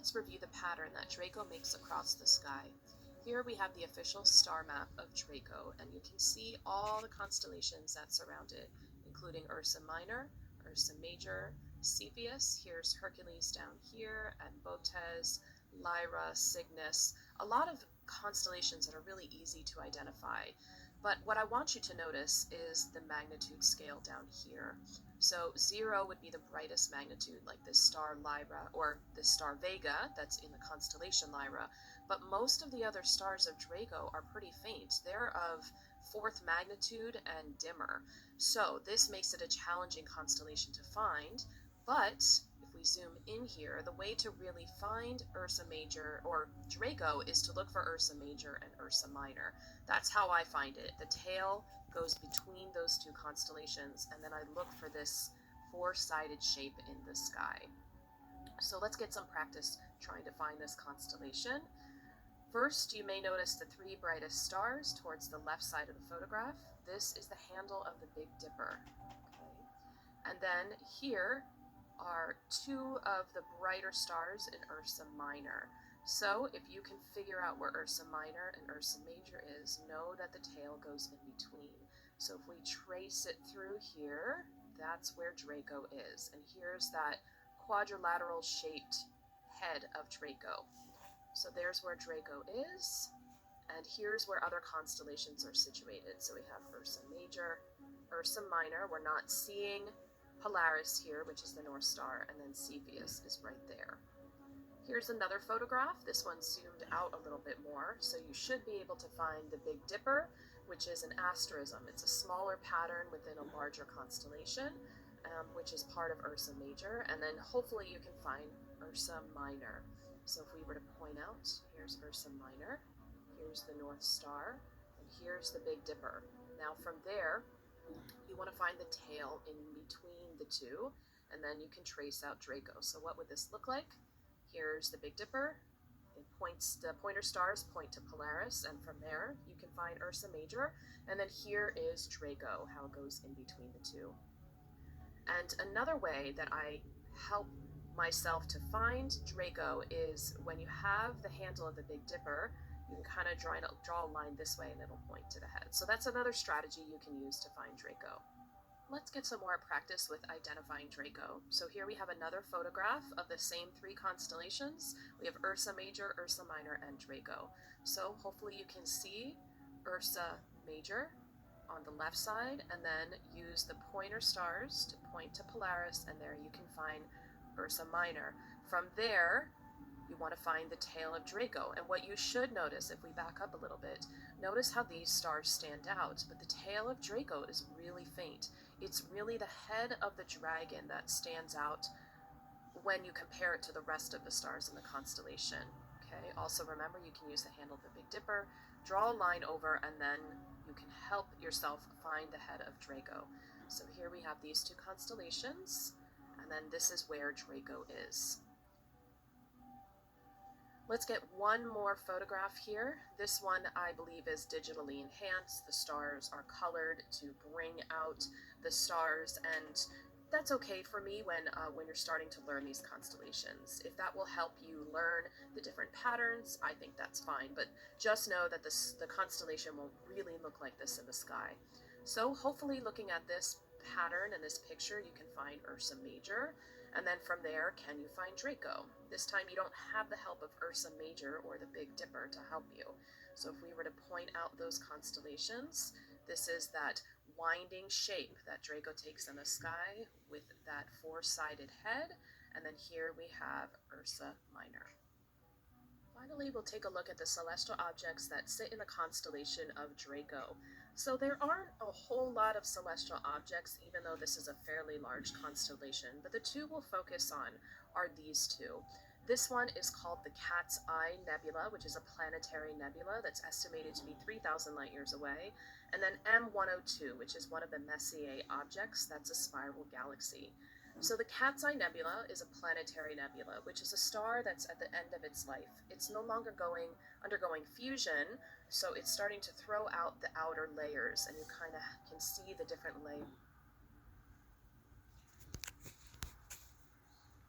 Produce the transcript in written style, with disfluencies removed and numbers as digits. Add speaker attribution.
Speaker 1: let's review the pattern that Draco makes across the sky. Here we have the official star map of Draco, and you can see all the constellations that surround it, including Ursa Minor, Ursa Major, Cepheus, here's Hercules down here, and Botes, Lyra, Cygnus, a lot of constellations that are really easy to identify. But what I want you to notice is the magnitude scale down here. So 0 would be the brightest magnitude, like this star Lyra, or this star Vega that's in the constellation Lyra. But most of the other stars of Draco are pretty faint. They're of 4th magnitude and dimmer. So this makes it a challenging constellation to find. But if we zoom in here, the way to really find Ursa Major or Draco is to look for Ursa Major and Ursa Minor. That's how I find it. The tail goes between those two constellations, and then I look for this 4-sided shape in the sky. So let's get some practice trying to find this constellation. First, you may notice the 3 brightest stars towards the left side of the photograph. This is the handle of the Big Dipper. Okay. And then here are 2 of the brighter stars in Ursa Minor. So if you can figure out where Ursa Minor and Ursa Major is, know that the tail goes in between. So if we trace it through here, that's where Draco is. And here's that quadrilateral shaped head of Draco. So there's where Draco is, and here's where other constellations are situated. So we have Ursa Major, Ursa Minor. We're not seeing Polaris here, which is the North Star, and then Cepheus is right there. Here's another photograph. This one's zoomed out a little bit more, so you should be able to find the Big Dipper, which is an asterism. It's a smaller pattern within a larger constellation, which is part of Ursa Major, and then hopefully you can find Ursa Minor. So if we were to point out, here's Ursa Minor, here's the North Star, and here's the Big Dipper. Now from there, you want to find the tail in between the two, and then you can trace out Draco. So what would this look like? Here's the Big Dipper. The pointer stars point to Polaris, and from there you can find Ursa Major, and then here is Draco, how it goes in between the two. And another way that I help myself to find Draco is when you have the handle of the Big Dipper, you can kind of draw a line this way and it'll point to the head. So that's another strategy you can use to find Draco. Let's get some more practice with identifying Draco. So here we have another photograph of the same 3 constellations. We have Ursa Major, Ursa Minor, and Draco. So hopefully you can see Ursa Major on the left side, and then use the pointer stars to point to Polaris, and there you can find Ursa Minor. From there, you want to find the tail of Draco. And what you should notice, if we back up a little bit, notice how these stars stand out, but the tail of Draco is really faint. It's really the head of the dragon that stands out when you compare it to the rest of the stars in the constellation. Okay. Also remember, you can use the handle of the Big Dipper, draw a line over, and then you can help yourself find the head of Draco. So here we have these 2 constellations, and then this is where Draco is. Let's get one more photograph here. This one I believe is digitally enhanced. The stars are colored to bring out the stars, and that's okay for me when you're starting to learn these constellations. If that will help you learn the different patterns, I think that's fine. But just know that the constellation won't really look like this in the sky. So hopefully looking at this pattern and this picture, you can find Ursa Major. And then from there, can you find Draco? This time you don't have the help of Ursa Major or the Big Dipper to help you. So if we were to point out those constellations, this is that winding shape that Draco takes in the sky with that 4-sided head. And then here we have Ursa Minor. Finally, we'll take a look at the celestial objects that sit in the constellation of Draco. So there aren't a whole lot of celestial objects, even though this is a fairly large constellation, but the 2 we'll focus on are these 2. This one is called the Cat's Eye Nebula, which is a planetary nebula that's estimated to be 3,000 light years away, and then M102, which is one of the Messier objects, that's a spiral galaxy. So the Cat's Eye Nebula is a planetary nebula, which is a star that's at the end of its life. It's no longer undergoing fusion, so it's starting to throw out the outer layers, and you kind of can see the different